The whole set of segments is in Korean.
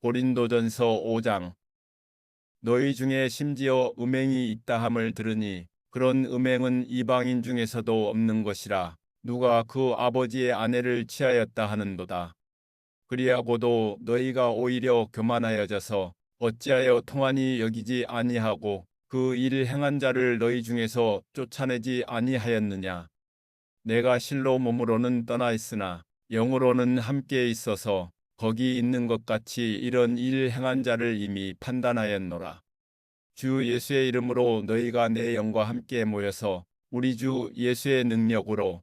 고린도전서 5장. 너희 중에 심지어 음행이 있다함을 들으니 그런 음행은 이방인 중에서도 없는 것이라. 누가 그 아버지의 아내를 취하였다 하는도다. 그리하고도 너희가 오히려 교만하여져서 어찌하여 통한이 여기지 아니하고 그 일을 행한 자를 너희 중에서 쫓아내지 아니하였느냐. 내가 실로 몸으로는 떠나 있으나 영으로는 함께 있어서 거기 있는 것 같이 이런 일을 행한 자를 이미 판단하였노라. 주 예수의 이름으로 너희가 내 영과 함께 모여서 우리 주 예수의 능력으로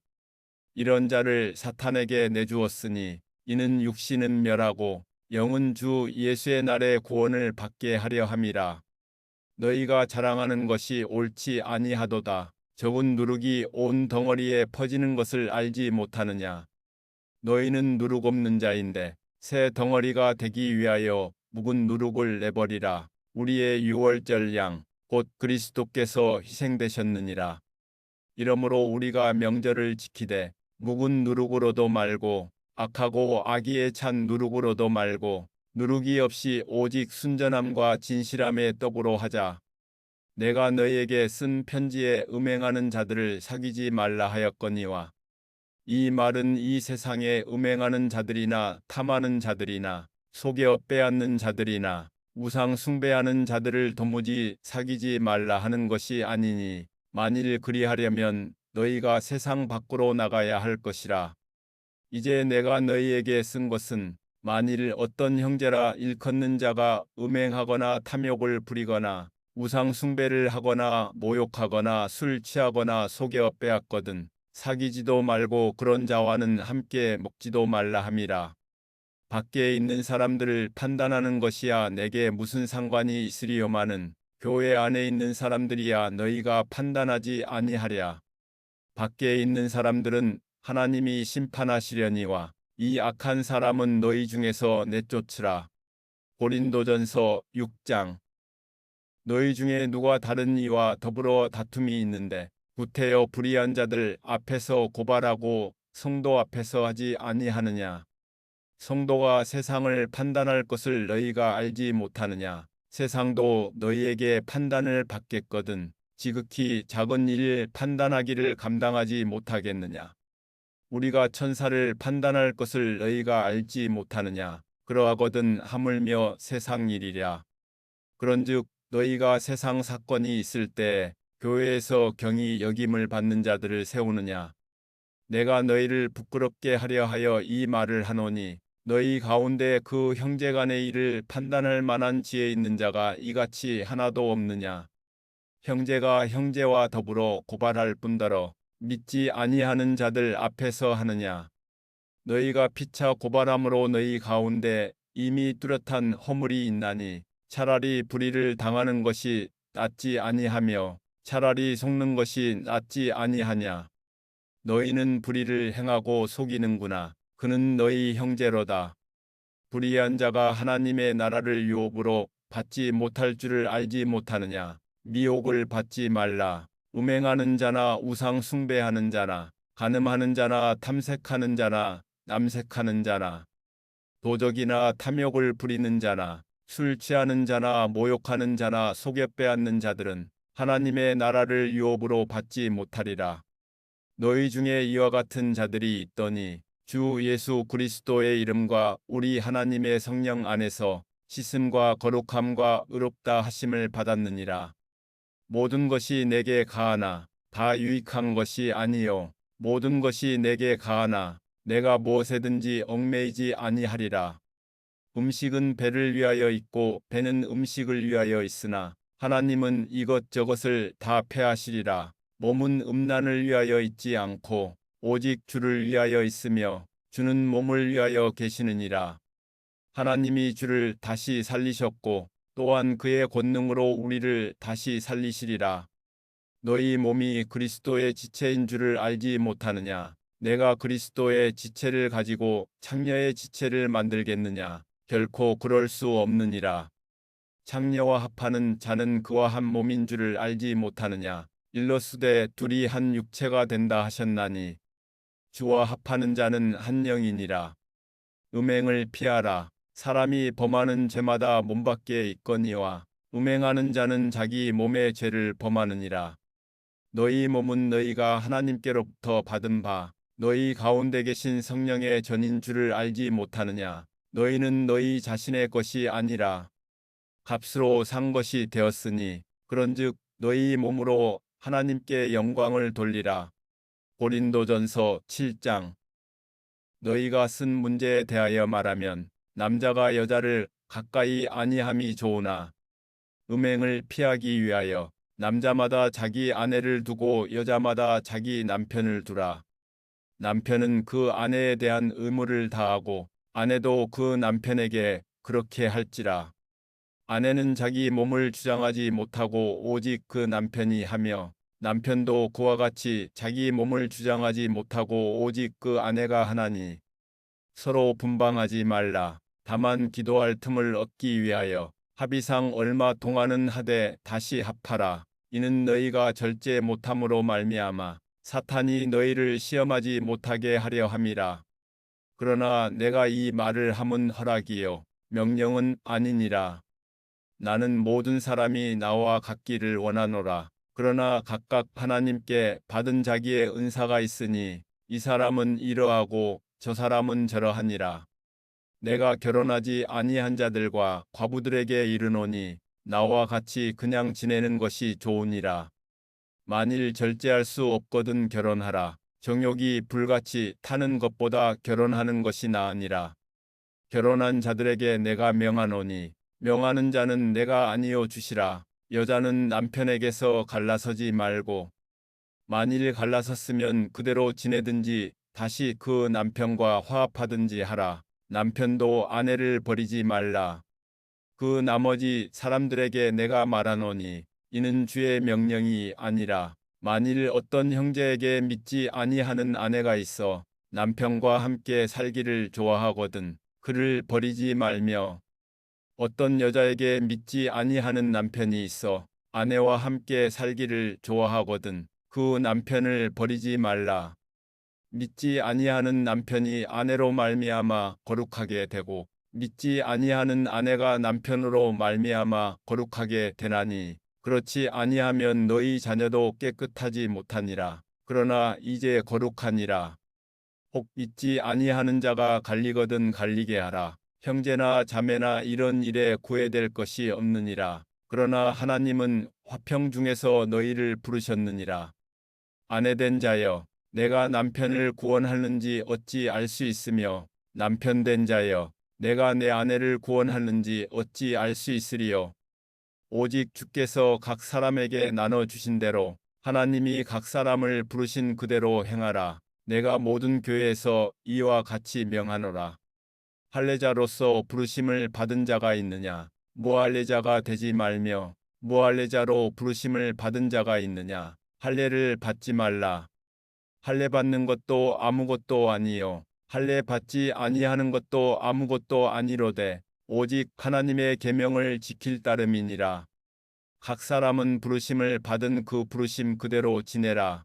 이런 자를 사탄에게 내주었으니 이는 육신은 멸하고 영은 주 예수의 날에 구원을 받게 하려 함이라. 너희가 자랑하는 것이 옳지 아니하도다. 적은 누룩이 온 덩어리에 퍼지는 것을 알지 못하느냐. 너희는 누룩 없는 자인데 새 덩어리가 되기 위하여 묵은 누룩을 내버리라. 우리의 유월절 양 곧 그리스도께서 희생되셨느니라. 이러므로 우리가 명절을 지키되 묵은 누룩으로도 말고 악하고 악의에 찬 누룩으로도 말고 누룩이 없이 오직 순전함과 진실함의 떡으로 하자. 내가 너희에게 쓴 편지에 음행하는 자들을 사귀지 말라 하였거니와 이 말은 이 세상에 음행하는 자들이나 탐하는 자들이나 속여 빼앗는 자들이나 우상 숭배하는 자들을 도무지 사귀지 말라 하는 것이 아니니 만일 그리하려면 너희가 세상 밖으로 나가야 할 것이라. 이제 내가 너희에게 쓴 것은 만일 어떤 형제라 일컫는 자가 음행하거나 탐욕을 부리거나 우상 숭배를 하거나 모욕하거나 술 취하거나 속여 빼앗거든 사귀지도 말고 그런 자와는 함께 먹지도 말라 함이라. 밖에 있는 사람들을 판단하는 것이야 내게 무슨 상관이 있으리요마는 교회 안에 있는 사람들이야 너희가 판단하지 아니하랴. 밖에 있는 사람들은 하나님이 심판하시려니와 이 악한 사람은 너희 중에서 내쫓으라. 고린도전서 6장. 너희 중에 누가 다른 이와 더불어 다툼이 있는데 구태여 불의한 자들 앞에서 고발하고 성도 앞에서 하지 아니하느냐. 성도가 세상을 판단할 것을 너희가 알지 못하느냐. 세상도 너희에게 판단을 받겠거든 지극히 작은 일을 판단하기를 감당하지 못하겠느냐. 우리가 천사를 판단할 것을 너희가 알지 못하느냐. 그러하거든 하물며 세상 일이랴. 그런즉 너희가 세상 사건이 있을 때 교회에서 경히 여김을 받는 자들을 세우느냐. 내가 너희를 부끄럽게 하려 하여 이 말을 하노니 너희 가운데 그 형제간의 일을 판단할 만한 지혜 있는 자가 이같이 하나도 없느냐. 형제가 형제와 더불어 고발할 뿐더러 믿지 아니하는 자들 앞에서 하느냐. 너희가 피차 고발함으로 너희 가운데 이미 뚜렷한 허물이 있나니 차라리 불의를 당하는 것이 낫지 아니하며 차라리 속는 것이 낫지 아니하냐. 너희는 불의를 행하고 속이는구나. 그는 너희 형제로다. 불의한 자가 하나님의 나라를 유업으로 받지 못할 줄을 알지 못하느냐. 미혹을 받지 말라. 음행하는 자나 우상 숭배하는 자나 간음하는 자나 탐색하는 자나 남색하는 자나 도적이나 탐욕을 부리는 자나 술 취하는 자나 모욕하는 자나 속여 빼앗는 자들은 하나님의 나라를 유업으로 받지 못하리라. 너희 중에 이와 같은 자들이 있더니 주 예수 그리스도의 이름과 우리 하나님의 성령 안에서 씻음과 거룩함과 의롭다 하심을 받았느니라. 모든 것이 내게 가하나 다 유익한 것이 아니요 모든 것이 내게 가하나 내가 무엇에든지 얽매이지 아니하리라. 음식은 배를 위하여 있고 배는 음식을 위하여 있으나 하나님은 이것저것을 다 패하시리라. 몸은 음란을 위하여 있지 않고 오직 주를 위하여 있으며 주는 몸을 위하여 계시느니라. 하나님이 주를 다시 살리셨고 또한 그의 권능으로 우리를 다시 살리시리라. 너희 몸이 그리스도의 지체인 줄을 알지 못하느냐. 내가 그리스도의 지체를 가지고 창녀의 지체를 만들겠느냐. 결코 그럴 수 없느니라. 창녀와 합하는 자는 그와 한 몸인 줄을 알지 못하느냐. 일러스되 둘이 한 육체가 된다 하셨나니 주와 합하는 자는 한 영이니라. 음행을 피하라. 사람이 범하는 죄마다 몸밖에 있거니와 음행하는 자는 자기 몸의 죄를 범하느니라. 너희 몸은 너희가 하나님께로부터 받은 바 너희 가운데 계신 성령의 전인 줄을 알지 못하느냐. 너희는 너희 자신의 것이 아니라 값으로 산 것이 되었으니 그런즉 너희 몸으로 하나님께 영광을 돌리라. 고린도전서 7장. 너희가 쓴 문제에 대하여 말하면 남자가 여자를 가까이 아니함이 좋으나 음행을 피하기 위하여 남자마다 자기 아내를 두고 여자마다 자기 남편을 두라. 남편은 그 아내에 대한 의무를 다하고 아내도 그 남편에게 그렇게 할지라. 아내는 자기 몸을 주장하지 못하고 오직 그 남편이 하며 남편도 그와 같이 자기 몸을 주장하지 못하고 오직 그 아내가 하나니 서로 분방하지 말라. 다만 기도할 틈을 얻기 위하여 합의상 얼마 동안은 하되 다시 합하라. 이는 너희가 절제 못함으로 말미암아 사탄이 너희를 시험하지 못하게 하려 함이라. 그러나 내가 이 말을 함은 허락이요 명령은 아니니라. 나는 모든 사람이 나와 같기를 원하노라. 그러나 각각 하나님께 받은 자기의 은사가 있으니 이 사람은 이러하고 저 사람은 저러하니라. 내가 결혼하지 아니한 자들과 과부들에게 이르노니 나와 같이 그냥 지내는 것이 좋으니라. 만일 절제할 수 없거든 결혼하라. 정욕이 불같이 타는 것보다 결혼하는 것이 나으니라. 결혼한 자들에게 내가 명하노니 명하는 자는 내가 아니요 주시라. 여자는 남편에게서 갈라서지 말고 만일 갈라섰으면 그대로 지내든지 다시 그 남편과 화합하든지 하라. 남편도 아내를 버리지 말라. 그 나머지 사람들에게 내가 말하노니 이는 주의 명령이 아니라 만일 어떤 형제에게 믿지 아니하는 아내가 있어 남편과 함께 살기를 좋아하거든 그를 버리지 말며 어떤 여자에게 믿지 아니하는 남편이 있어 아내와 함께 살기를 좋아하거든 그 남편을 버리지 말라. 믿지 아니하는 남편이 아내로 말미암아 거룩하게 되고 믿지 아니하는 아내가 남편으로 말미암아 거룩하게 되나니 그렇지 아니하면 너희 자녀도 깨끗하지 못하니라. 그러나 이제 거룩하니라. 혹 믿지 아니하는 자가 갈리거든 갈리게 하라. 형제나 자매나 이런 일에 구애될 것이 없느니라. 그러나 하나님은 화평 중에서 너희를 부르셨느니라. 아내된 자여 내가 남편을 구원하는지 어찌 알 수 있으며 남편된 자여 내가 내 아내를 구원하는지 어찌 알 수 있으리요. 오직 주께서 각 사람에게 나눠주신 대로 하나님이 각 사람을 부르신 그대로 행하라. 내가 모든 교회에서 이와 같이 명하노라. 할례자로서 부르심을 받은 자가 있느냐? 무할례자가 되지 말며 무할례자로 부르심을 받은 자가 있느냐? 할례를 받지 말라. 할례 받는 것도 아무것도 아니요 할례 받지 아니하는 것도 아무것도 아니로되 오직 하나님의 계명을 지킬 따름이니라. 각 사람은 부르심을 받은 그 부르심 그대로 지내라.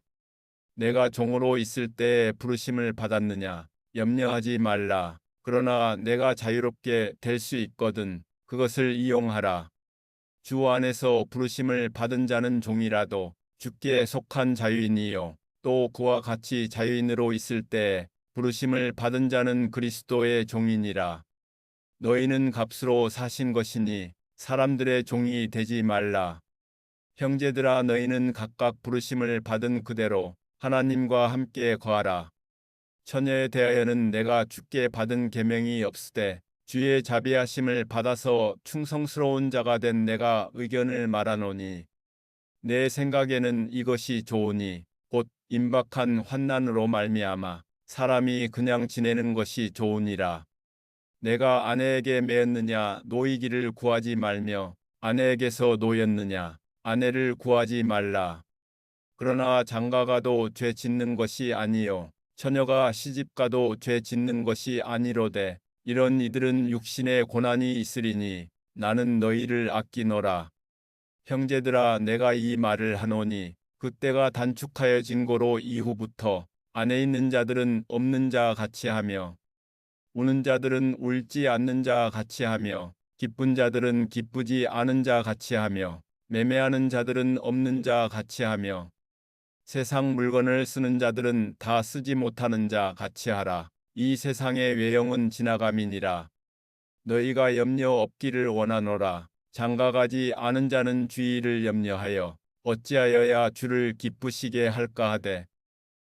내가 종으로 있을 때에 부르심을 받았느냐? 염려하지 말라. 그러나 내가 자유롭게 될 수 있거든 그것을 이용하라. 주 안에서 부르심을 받은 자는 종이라도 주께 속한 자유인이요 또 그와 같이 자유인으로 있을 때 부르심을 받은 자는 그리스도의 종이니라. 너희는 값으로 사신 것이니 사람들의 종이 되지 말라. 형제들아 너희는 각각 부르심을 받은 그대로 하나님과 함께 거하라. 처녀에 대하여는 내가 주께 받은 계명이 없으되 주의 자비하심을 받아서 충성스러운 자가 된 내가 의견을 말하노니 내 생각에는 이것이 좋으니 곧 임박한 환난으로 말미암아 사람이 그냥 지내는 것이 좋으니라. 내가 아내에게 매었느냐 노이기를 구하지 말며 아내에게서 노였느냐 아내를 구하지 말라. 그러나 장가가도 죄 짓는 것이 아니요 처녀가 시집가도 죄 짓는 것이 아니로되 이런 이들은 육신의 고난이 있으리니 나는 너희를 아끼노라. 형제들아 내가 이 말을 하노니 그때가 단축하여진 고로 이후부터 안에 있는 자들은 없는 자 같이 하며 우는 자들은 울지 않는 자 같이 하며 기쁜 자들은 기쁘지 않은 자 같이 하며 매매하는 자들은 없는 자 같이 하며 세상 물건을 쓰는 자들은 다 쓰지 못하는 자 같이 하라. 이 세상의 외형은 지나감이니라. 너희가 염려 없기를 원하노라. 장가가지 않은 자는 주의를 염려하여 어찌하여야 주를 기쁘시게 할까 하되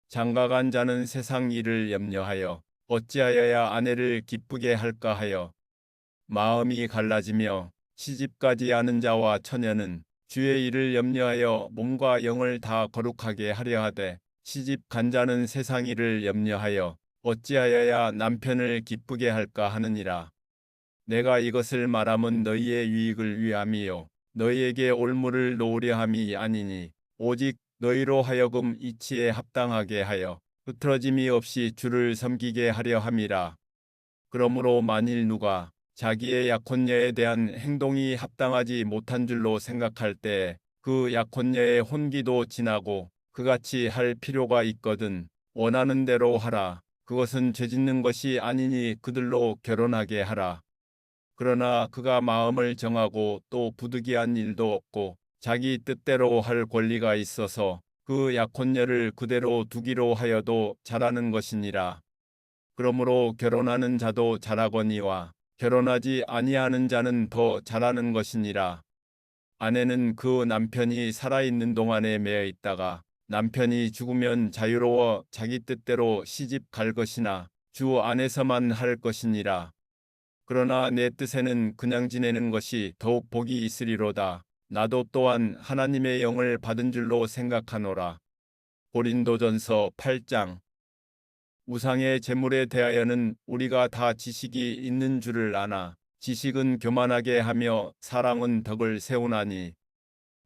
장가간 자는 세상 일을 염려하여 어찌하여야 아내를 기쁘게 할까 하여 마음이 갈라지며 시집가지 않은 자와 처녀는 주의 일을 염려하여 몸과 영을 다 거룩하게 하려 하되 시집간 자는 세상 일을 염려하여 어찌하여야 남편을 기쁘게 할까 하느니라. 내가 이것을 말함은 너희의 유익을 위함이요 너희에게 올무를 놓으려 함이 아니니 오직 너희로 하여금 이치에 합당하게 하여 흐트러짐이 없이 주를 섬기게 하려 함이라. 그러므로 만일 누가 자기의 약혼녀에 대한 행동이 합당하지 못한 줄로 생각할 때 그 약혼녀의 혼기도 지나고 그같이 할 필요가 있거든 원하는 대로 하라. 그것은 죄짓는 것이 아니니 그들로 결혼하게 하라. 그러나 그가 마음을 정하고 또 부득이한 일도 없고 자기 뜻대로 할 권리가 있어서 그 약혼녀를 그대로 두기로 하여도 잘하는 것이니라. 그러므로 결혼하는 자도 잘하거니와 결혼하지 아니하는 자는 더 잘하는 것이니라. 아내는 그 남편이 살아있는 동안에 매여 있다가 남편이 죽으면 자유로워 자기 뜻대로 시집 갈 것이나 주 안에서만 할 것이니라. 그러나 내 뜻에는 그냥 지내는 것이 더욱 복이 있으리로다. 나도 또한 하나님의 영을 받은 줄로 생각하노라. 고린도전서 8장. 우상의 제물에 대하여는 우리가 다 지식이 있는 줄을 아나 지식은 교만하게 하며 사랑은 덕을 세우나니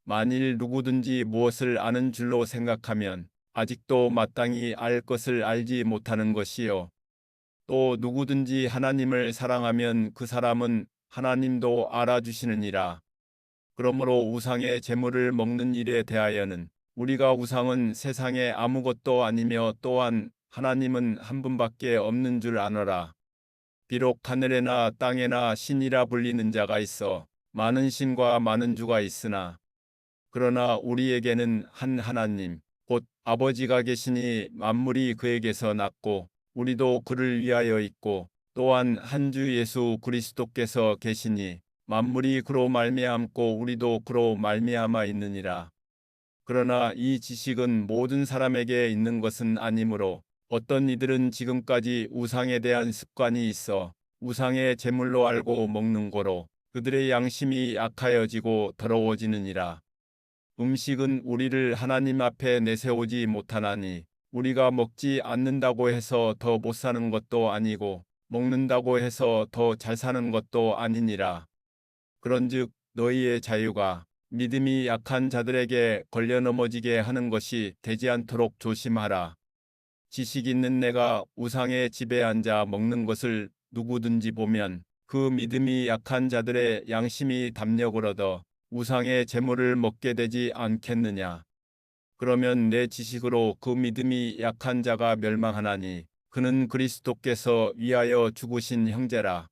만일 누구든지 무엇을 아는 줄로 생각하면 아직도 마땅히 알 것을 알지 못하는 것이요 또 누구든지 하나님을 사랑하면 그 사람은 하나님도 알아주시느니라. 그러므로 우상의 제물을 먹는 일에 대하여는 우리가 우상은 세상에 아무것도 아니며 또한 하나님은 한 분밖에 없는 줄 아노라. 비록 하늘에나 땅에나 신이라 불리는 자가 있어 많은 신과 많은 주가 있으나 그러나 우리에게는 한 하나님 곧 아버지가 계시니 만물이 그에게서 났고 우리도 그를 위하여 있고 또한 한 주 예수 그리스도께서 계시니 만물이 그로 말미암고 우리도 그로 말미암아 있느니라. 그러나 이 지식은 모든 사람에게 있는 것은 아니므로 어떤 이들은 지금까지 우상에 대한 습관이 있어 우상의 제물로 알고 먹는 고로 그들의 양심이 약하여지고 더러워지느니라. 음식은 우리를 하나님 앞에 내세우지 못하나니 우리가 먹지 않는다고 해서 더 못 사는 것도 아니고 먹는다고 해서 더 잘 사는 것도 아니니라. 그런즉 너희의 자유가 믿음이 약한 자들에게 걸려 넘어지게 하는 것이 되지 않도록 조심하라. 지식 있는 내가 우상의 집에 앉아 먹는 것을 누구든지 보면 그 믿음이 약한 자들의 양심이 담력을 얻어 우상의 제물을 먹게 되지 않겠느냐. 그러면 내 지식으로 그 믿음이 약한 자가 멸망하나니 그는 그리스도께서 위하여 죽으신 형제라.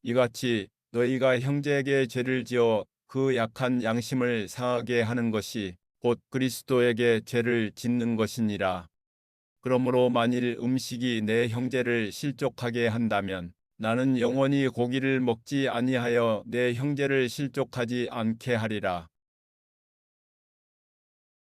이같이 너희가 형제에게 죄를 지어 그 약한 양심을 상하게 하는 것이 곧 그리스도에게 죄를 짓는 것이니라. 그러므로 만일 음식이 내 형제를 실족하게 한다면 나는 영원히 고기를 먹지 아니하여 내 형제를 실족하지 않게 하리라.